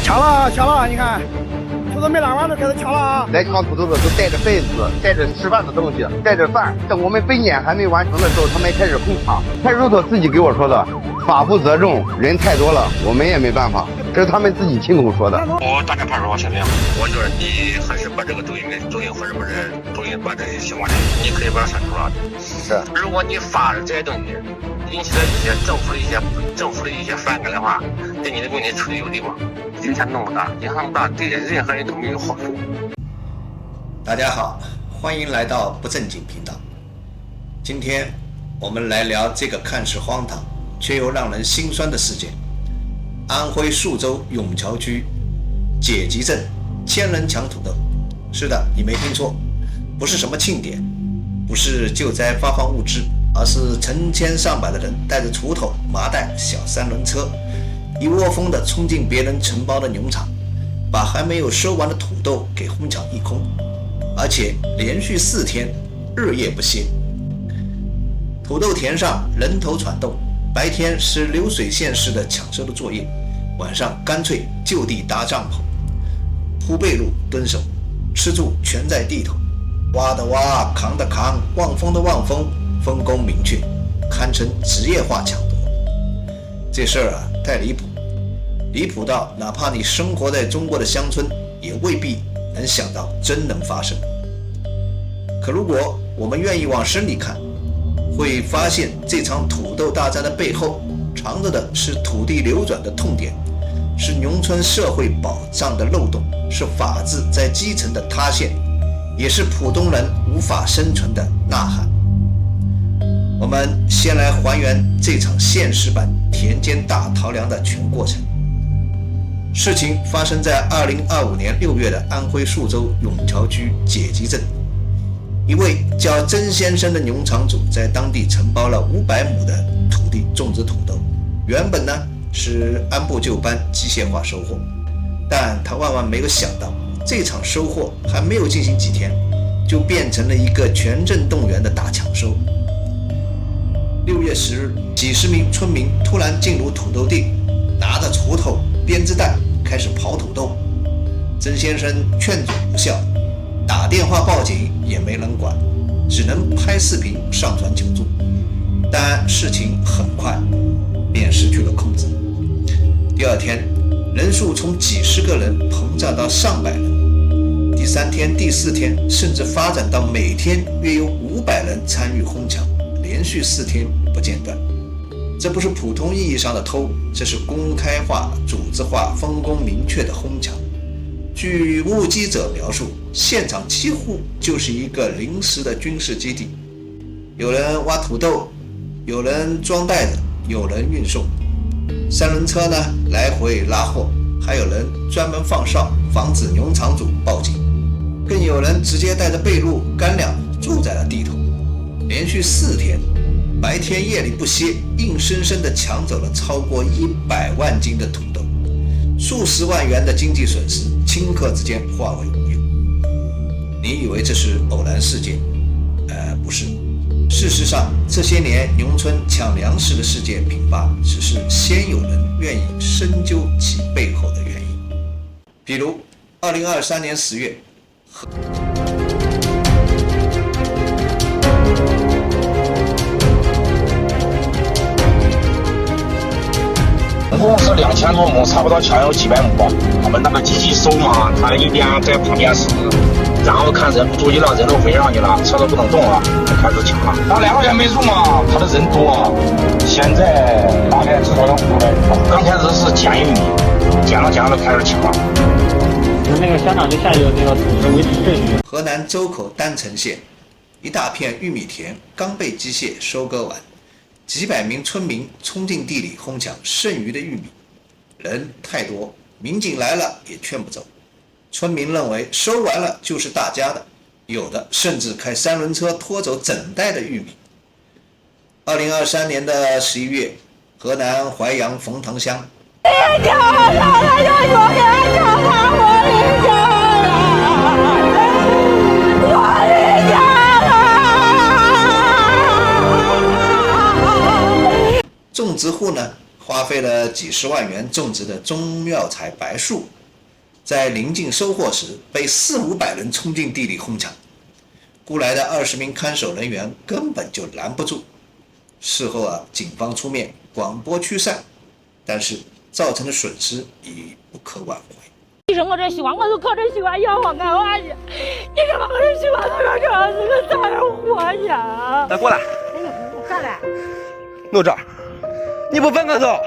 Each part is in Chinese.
抢了，抢了！你看，土豆没拉完都开始抢了啊！来抢土豆的都带着被子，带着吃饭的东西，带着饭。等我们分拣还没完成的时候，他们开始哄抢。派出所自己给我说的，法不责众，人太多了，我们也没办法。这是他们自己亲口说的。我大概派出所审理，我觉得你还是把这个抖音或者抖音把这些相关的，你可以把它删除了。是，如果你发的这些东西引起了一些政府的一些反感的话，对你的问题处理有利吗？影响那么大，对任何人都没有好处。大家好，欢迎来到不正经频道。今天我们来聊这个看似荒唐却又让人心酸的事件。安徽宿州永桥区解集镇1000人抢土豆。是的，你没听错，不是什么庆典，不是救灾发放物资，而是成千上百的人带着锄头、麻袋、小3轮车，一窝蜂地冲进别人承包的农场，把还没有收完的土豆给哄抢一空，而且连续4天日夜不歇。土豆田上人头攒动，白天是流水线式的抢收的作业，晚上干脆就地搭帐篷，铺被褥蹲守，吃住全在地头，挖的挖，扛的扛，望风的望风，分工明确，堪称职业化抢夺。这事儿太离谱，离谱到哪怕你生活在中国的乡村，也未必能想到真能发生。可如果我们愿意往深里看，会发现这场土豆大战的背后藏着的是土地流转的痛点，是农村社会保障的漏洞，是法治在基层的塌陷，也是普通人无法生存的呐喊。我们先来还原这场现实版田间打桃粮的全过程。事情发生在2025年6月的安徽宿州永桥区解集镇。一位叫曾先生的农场主在当地承包了500亩的土地种植土豆，原本呢是按部就班机械化收获，但他万万没有想到，这场收获还没有进行几天，就变成了一个全镇动员的大抢收。6月10日，几十名村民突然进入土豆地，拿着锄头、编织袋开始刨土豆。曾先生劝阻无效，打电话报警也没人管，只能拍视频上传求助。但事情很快便失去了控制。第二天，人数从几十个人膨胀到上百人。第3天、第4天，甚至发展到每天约有500人参与哄抢，连续4天不间断。这不是普通意义上的偷，这是公开化、组织化、分工明确的哄抢。据目击者描述，现场几乎就是一个临时的军事基地，有人挖土豆，有人装袋子，有人运送，3轮车呢来回拉货，还有人专门放哨，防止农场主报警，更有人直接带着被褥干粮住在了地头。连续4天，白天夜里不歇，硬生生地抢走了超过100万斤的土豆，数十万元的经济损失顷刻之间化为乌有。你以为这是偶然事件？不是。事实上，这些年农村抢粮食的事件频发，只是先有人愿意深究其背后的原因。比如2023年10月，共是2000多亩，差不多抢有几百亩吧。我们那个机器收嘛，他一边在旁边xử，然后看人不注意了，人都飞上去了，车都不能动了，就开始抢了。那2个月没入嘛，他的人多，现在大概至少有500人。刚开始是捡玉米，捡着就开始抢了。那个乡长就下去那个组织维持秩序。河南周口丹城县一大片玉米田刚被机械收割完，几百名村民冲进地里哄抢剩余的玉米，人太多，民警来了也劝不走。村民认为收完了就是大家的，有的甚至开3轮车拖走整袋的玉米。2023年的11月，河南淮阳冯塘乡，种植户呢花费了几十万元种植的中药材白术在临近收获时被400-500人冲进地里哄抢，雇来的20名看守人员根本就拦不住。事后警方出面广播驱散，但是造成的损失已不可挽回。其实我这希望，我就可真希望要我爱我去，你干嘛我这希望他说这样子个咋样活呀？来过来，咋了？弄这儿，你不分个走，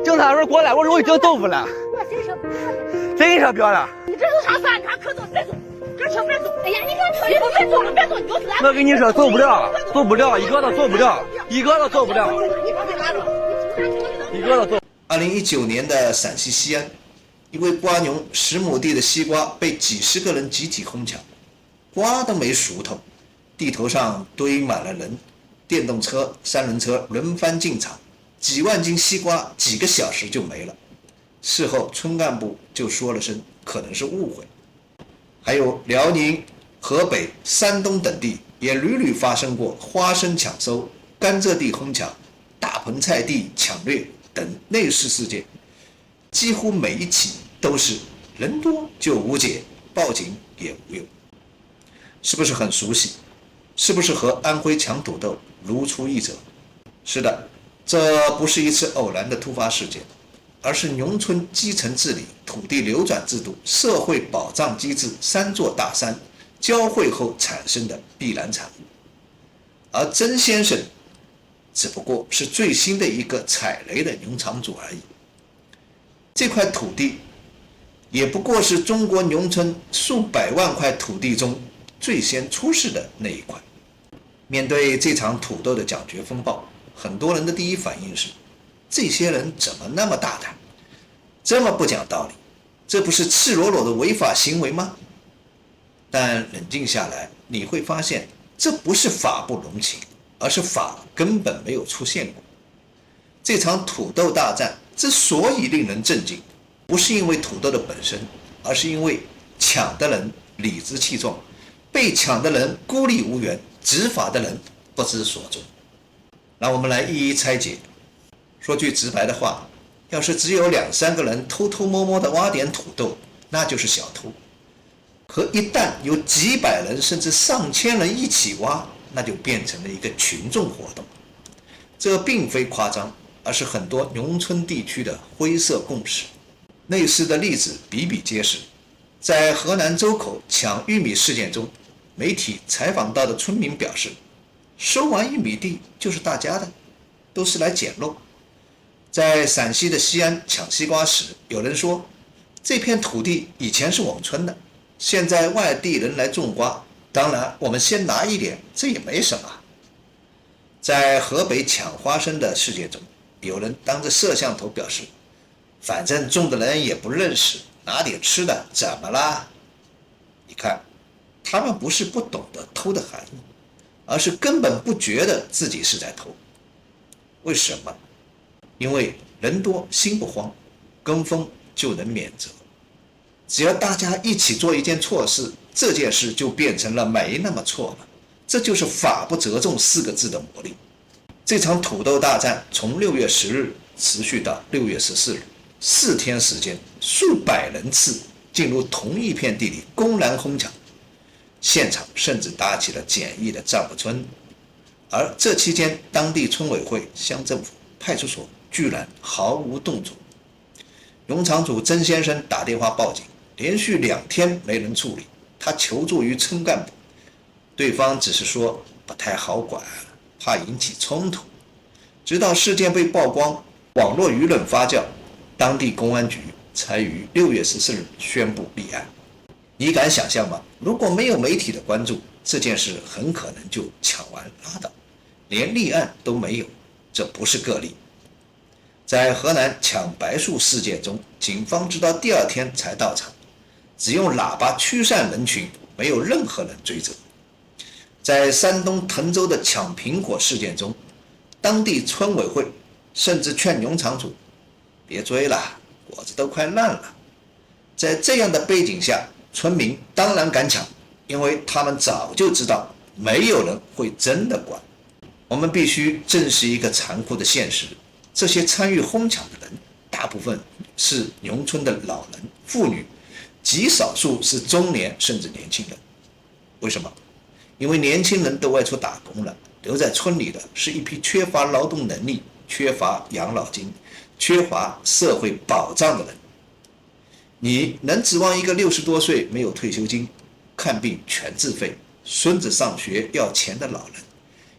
警察说过来，我说我已经走不了。我谁说不要了？谁给你说不要了？你这是啥三场可走别走，这车别走。哎呀，你看车也不别走了，别走你就是。我跟你说走不了，走不了，一个都走不了，一个都走不了，一个都走。2019年的陕西西安，一位瓜农10亩地的西瓜被几十个人集体哄抢，瓜都没熟透，地头上堆满了人，电动车、3轮车轮番进场，几万斤西瓜几个小时就没了。事后村干部就说了声可能是误会。还有辽宁、河北、山东等地也屡屡发生过花生抢收、甘蔗地哄抢、大棚菜地抢掠等类似事件，几乎每一起都是人多就无解，报警也无用。是不是很熟悉？是不是和安徽抢土豆如出一辙？是的，这不是一次偶然的突发事件，而是农村基层治理、土地流转制度、社会保障机制3座大山交汇后产生的必然产物。而曾先生只不过是最新的一个踩雷的农场主而已。这块土地也不过是中国农村数百万块土地中最先出事的那一块。面对这场土豆的抢掘风暴，很多人的第一反应是：这些人怎么那么大胆，这么不讲道理？这不是赤裸裸的违法行为吗？但冷静下来，你会发现，这不是法不容情，而是法根本没有出现过。这场土豆大战之所以令人震惊，不是因为土豆的本身，而是因为抢的人理直气壮，被抢的人孤立无援，执法的人不知所踪。让我们来一一拆解。说句直白的话，要是只有2-3个人偷偷摸摸的挖点土豆，那就是小偷。可一旦有几百人甚至上千人一起挖，那就变成了一个群众活动。这并非夸张，而是很多农村地区的灰色共识。类似的例子比比皆是。在河南周口抢玉米事件中，媒体采访到的村民表示，收完玉米地就是大家的，都是来捡漏。在陕西的西安抢西瓜时，有人说这片土地以前是我们村的，现在外地人来种瓜，当然我们先拿一点，这也没什么。在河北抢花生的事件中，有人当着摄像头表示，反正种的人也不认识，拿点吃的怎么啦？你看，他们不是不懂得偷的含义，而是根本不觉得自己是在偷。为什么？因为人多心不慌，跟风就能免责。只要大家一起做一件错事，这件事就变成了没那么错了。这就是法不责众4个字的魔力。这场土豆大战从6月10日持续到6月14日，4天时间，数百人次进入同一片地里公然哄抢，现场甚至搭起了简易的帐篷村。而这期间，当地村委会、乡政府、派出所居然毫无动作。农场主曾先生打电话报警，连续2天没人处理，他求助于村干部，对方只是说不太好管，怕引起冲突。直到事件被曝光，网络舆论发酵，当地公安局才于6月14日宣布立案。你敢想象吗？如果没有媒体的关注，这件事很可能就抢完拉倒，连立案都没有。这不是个例。在河南抢白树事件中，警方直到第2天才到场，只用喇叭驱散人群，没有任何人追责。在山东滕州的抢苹果事件中，当地村委会甚至劝农场主别追了，果子都快烂了。在这样的背景下，村民当然敢抢，因为他们早就知道没有人会真的管。我们必须正视一个残酷的现实，这些参与哄抢的人大部分是农村的老人、妇女，极少数是中年甚至年轻人。为什么？因为年轻人都外出打工了，留在村里的是一批缺乏劳动能力、缺乏养老金、缺乏社会保障的人。你能指望一个60多岁没有退休金、看病全自费、孙子上学要钱的老人，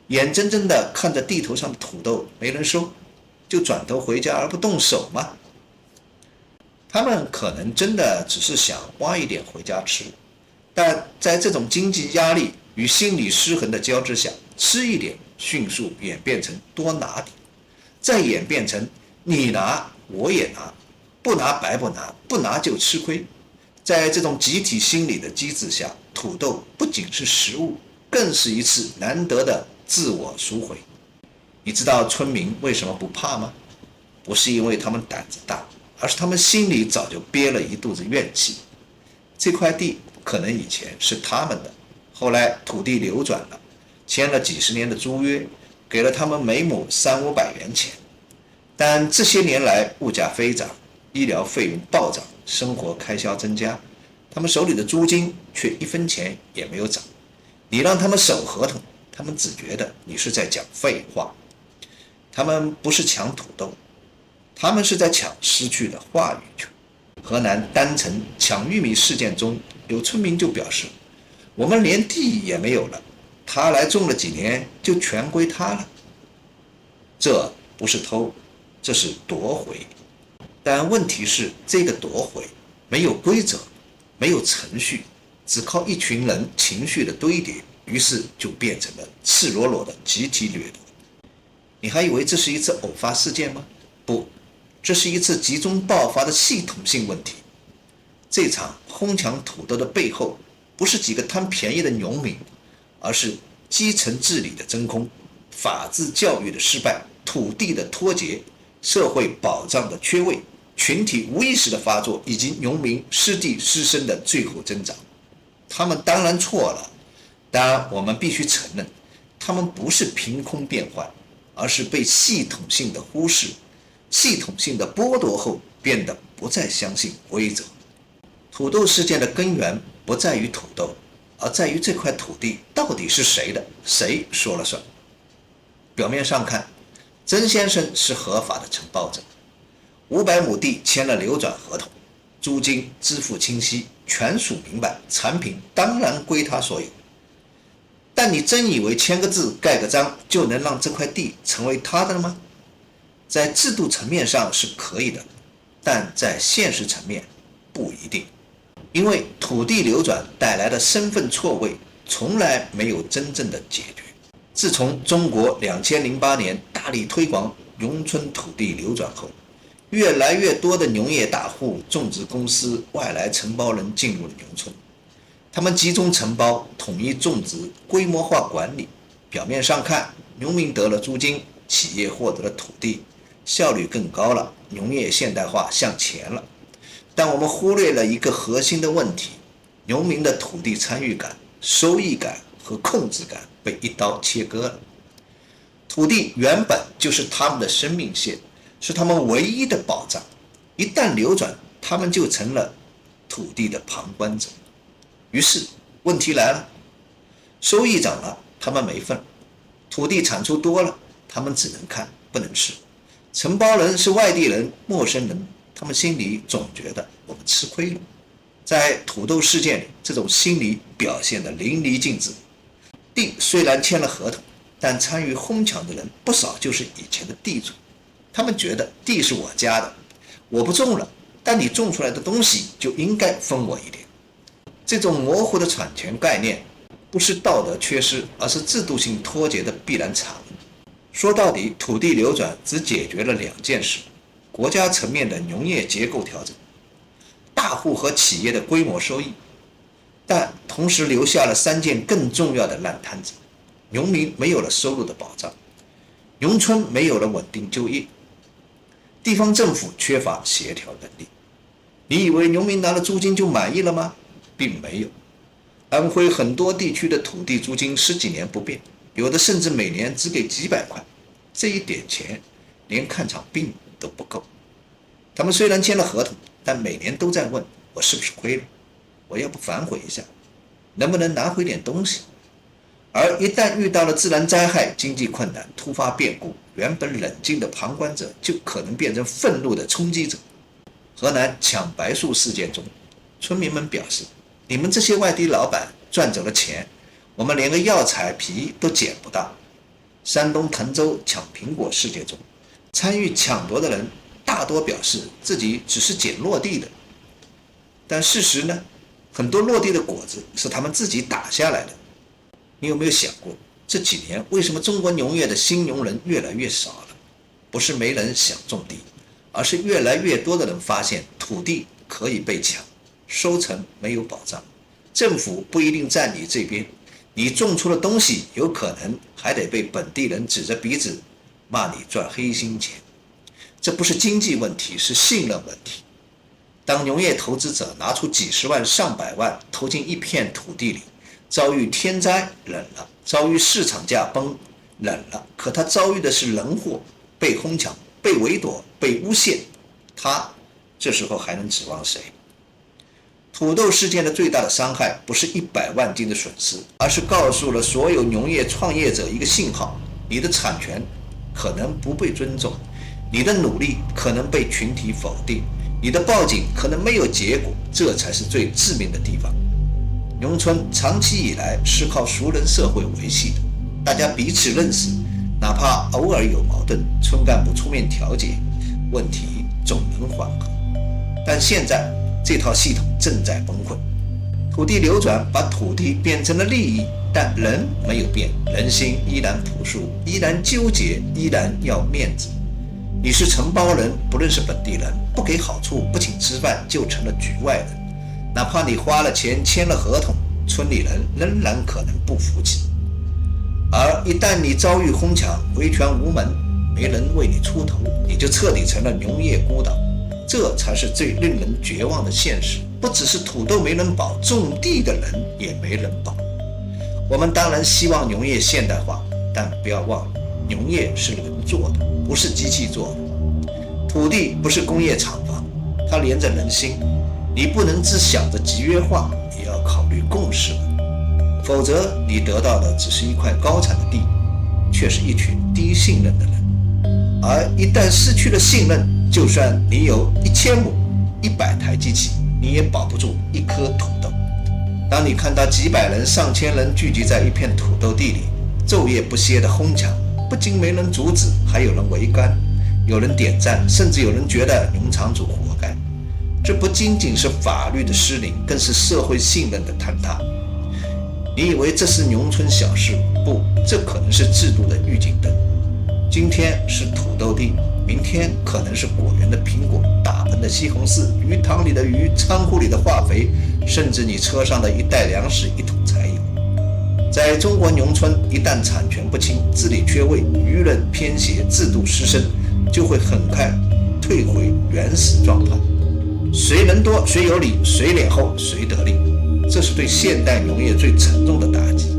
眼睁睁地看着地头上的土豆没人收，就转头回家而不动手吗？他们可能真的只是想挖一点回家吃，但在这种经济压力与心理失衡的交织下，吃一点迅速演变成多拿点，再演变成你拿我也拿，不拿白不拿，不拿就吃亏。在这种集体心理的机制下，土豆不仅是食物，更是一次难得的自我赎回。你知道村民为什么不怕吗？不是因为他们胆子大，而是他们心里早就憋了一肚子怨气。这块地可能以前是他们的，后来土地流转了，签了几十年的租约，给了他们每亩300-500元钱。但这些年来物价飞涨，医疗费用暴涨，生活开销增加，他们手里的租金却1分钱也没有涨。你让他们守合同，他们只觉得你是在讲废话。他们不是抢土豆，他们是在抢失去的话语权。河南郸城抢玉米事件中，有村民就表示，我们连地也没有了，他来种了几年就全归他了。这不是偷，这是夺回。但问题是，这个夺回没有规则，没有程序，只靠一群人情绪的堆叠，于是就变成了赤裸裸的集体掠夺。你还以为这是一次偶发事件吗？不，这是一次集中爆发的系统性问题。这场哄抢土豆的背后，不是几个贪便宜的农民，而是基层治理的真空、法治教育的失败、土地的脱节、社会保障的缺位、群体无意识的发作，以及农民失地失身的最后增长。他们当然错了，但我们必须承认，他们不是凭空变坏，而是被系统性的忽视、系统性的剥夺后，变得不再相信规则。土豆事件的根源不在于土豆，而在于这块土地到底是谁的，谁说了算。表面上看，曾先生是合法的承包者，500亩地签了流转合同，租金支付清晰，全属明白，产品当然归他所有。但你真以为签个字盖个章就能让这块地成为他的了吗？在制度层面上是可以的，但在现实层面不一定。因为土地流转带来的身份错位从来没有真正的解决。自从中国2008年大力推广农村土地流转后，越来越多的农业大户、种植公司、外来承包人进入了农村。他们集中承包、统一种植、规模化管理。表面上看，农民得了租金，企业获得了土地，效率更高了，农业现代化向前了。但我们忽略了一个核心的问题：农民的土地参与感、收益感和控制感被一刀切割了。土地原本就是他们的生命线，是他们唯一的保障。一旦流转，他们就成了土地的旁观者。于是问题来了，收益涨了，他们没份；土地产出多了，他们只能看不能吃。承包人是外地人、陌生人，他们心里总觉得我们吃亏了。在土豆事件里，这种心理表现得淋漓尽致。地虽然签了合同，但参与哄抢的人不少就是以前的地主，他们觉得地是我家的，我不种了，但你种出来的东西就应该分我一点。这种模糊的产权概念不是道德缺失，而是制度性脱节的必然产物。说到底，土地流转只解决了2件事：国家层面的农业结构调整，大户和企业的规模收益，但同时留下了3件更重要的烂摊子：农民没有了收入的保障，农村没有了稳定就业，地方政府缺乏协调能力。你以为农民拿了租金就满意了吗？并没有。安徽很多地区的土地租金10几年不变，有的甚至每年只给几百块，这一点钱连看场病都不够。他们虽然签了合同，但每年都在问我是不是亏了，我要不反悔一下，能不能拿回点东西？而一旦遇到了自然灾害、经济困难、突发变故，原本冷静的旁观者就可能变成愤怒的冲击者。河南抢白树事件中，村民们表示，你们这些外地老板赚走了钱，我们连个药材皮都捡不到。山东滕州抢苹果事件中，参与抢夺的人大多表示自己只是捡落地的，但事实呢，很多落地的果子是他们自己打下来的。你有没有想过，这几年为什么中国农业的新农人越来越少了？不是没人想种地，而是越来越多的人发现土地可以被抢，收成没有保障，政府不一定站你这边，你种出的东西有可能还得被本地人指着鼻子骂你赚黑心钱。这不是经济问题，是信任问题。当农业投资者拿出几十万上百万投进一片土地里，遭遇天灾冷了，遭遇市场价崩冷了，可他遭遇的是人祸，被哄抢、被围堵、被诬陷，他这时候还能指望谁？土豆事件的最大的伤害不是100万斤的损失，而是告诉了所有农业创业者一个信号：你的产权可能不被尊重，你的努力可能被群体否定，你的报警可能没有结果，这才是最致命的地方。农村长期以来是靠熟人社会维系的，大家彼此认识，哪怕偶尔有矛盾，村干部出面调解，问题总能缓和。但现在这套系统正在崩溃，土地流转把土地变成了利益，但人没有变，人心依然朴素，依然纠结，依然要面子。你是承包人，不认识本地人，不给好处，不请吃饭，就成了局外人。哪怕你花了钱签了合同，村里人仍然可能不服气。而一旦你遭遇哄抢，维权无门，没人为你出头，你就彻底成了农业孤岛。这才是最令人绝望的现实。不只是土豆没人保，种地的人也没人保。我们当然希望农业现代化，但不要忘了，农业是人做的，不是机器做的。土地不是工业厂房，它连着人心。你不能只想着集约化，也要考虑共识，否则你得到的只是一块高产的地，却是一群低信任的人。而一旦失去了信任，就算你有1000亩、100台机器，你也保不住一颗土豆。当你看到几百人、上千人聚集在一片土豆地里，昼夜不歇的哄抢，不仅没人阻止，还有人围观，有人点赞，甚至有人觉得农场主活该。这不仅仅是法律的失灵，更是社会信任的坍塌。你以为这是农村小事？不，这可能是制度的预警灯。今天是土豆地，明天可能是果园的苹果、大盆的西红柿、鱼塘里的鱼、仓库里的化肥，甚至你车上的一袋粮食、一桶柴油。在中国农村，一旦产权不清、治理缺位、舆论偏斜、制度失身，就会很快退回原始状态。谁人多谁有理，谁脸厚谁得利，这是对现代农业最沉重的打击。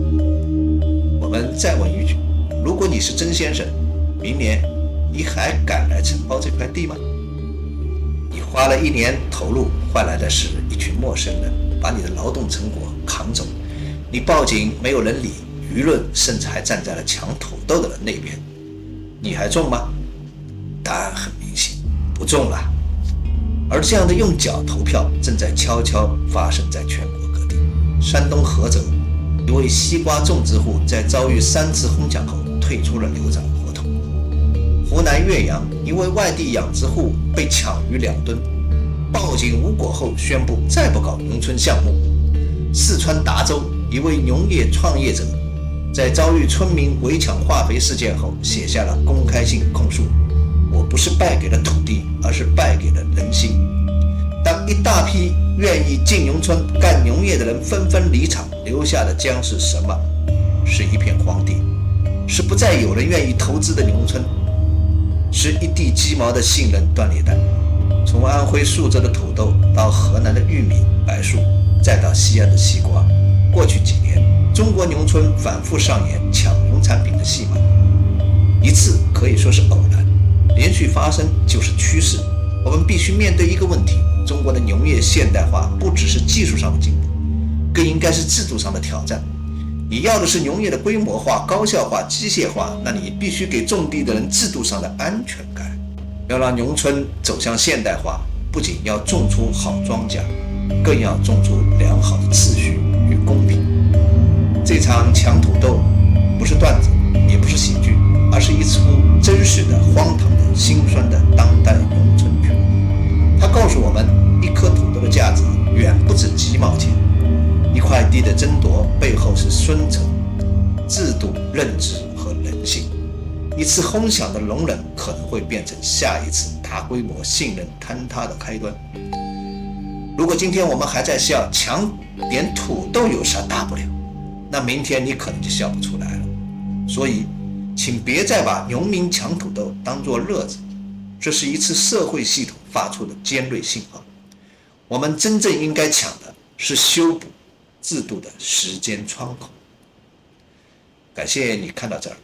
我们再问一句，如果你是曾先生，明年你还敢来承包这块地吗？你花了1年投入，换来的是一群陌生人把你的劳动成果扛走，你报警没有人理，舆论甚至还站在了抢土豆的人那边，你还种吗？答案很明显，不种了。而这样的用脚投票正在悄悄发生在全国各地。山东菏泽一位西瓜种植户在遭遇3次哄抢后退出了流转合同。湖南岳阳一位外地养殖户被抢鱼2吨，报警无果后宣布再不搞农村项目。四川达州一位农业创业者在遭遇村民围抢化肥事件后写下了公开性控诉，我不是败给了土地，而是败给了人心。当一大批愿意进农村干农业的人纷纷离场，留下的将是什么？是一片荒地，是不再有人愿意投资的农村，是一地鸡毛的信任断裂带。从安徽宿州的土豆到河南的玉米、白树，再到西安的西瓜，过去几年中国农村反复上演抢农产品的戏码，一次可以说是偶然，连续发生就是趋势。我们必须面对一个问题：中国的农业现代化不只是技术上的进步，更应该是制度上的挑战。你要的是农业的规模化、高效化、机械化，那你必须给种地的人制度上的安全感。要让农村走向现代化，不仅要种出好庄稼，更要种出良好的秩序与公平。这场抢土豆不是段子，也不是喜剧，而是一出真实的、荒唐的、心酸的当代农村剧。它告诉我们，一颗土豆的价值远不止几毛钱，一块地的争夺背后是孙承、制度、认知和人性。一次轰响的容忍可能会变成下一次大规模信任坍塌的开端。如果今天我们还在笑抢点土豆有啥大不了，那明天你可能就笑不出来了。所以请别再把农民抢土豆当作乐子，这是一次社会系统发出的尖锐信号。我们真正应该抢的是修补制度的时间窗口。感谢你看到这儿，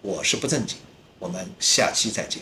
我是不正经，我们下期再见。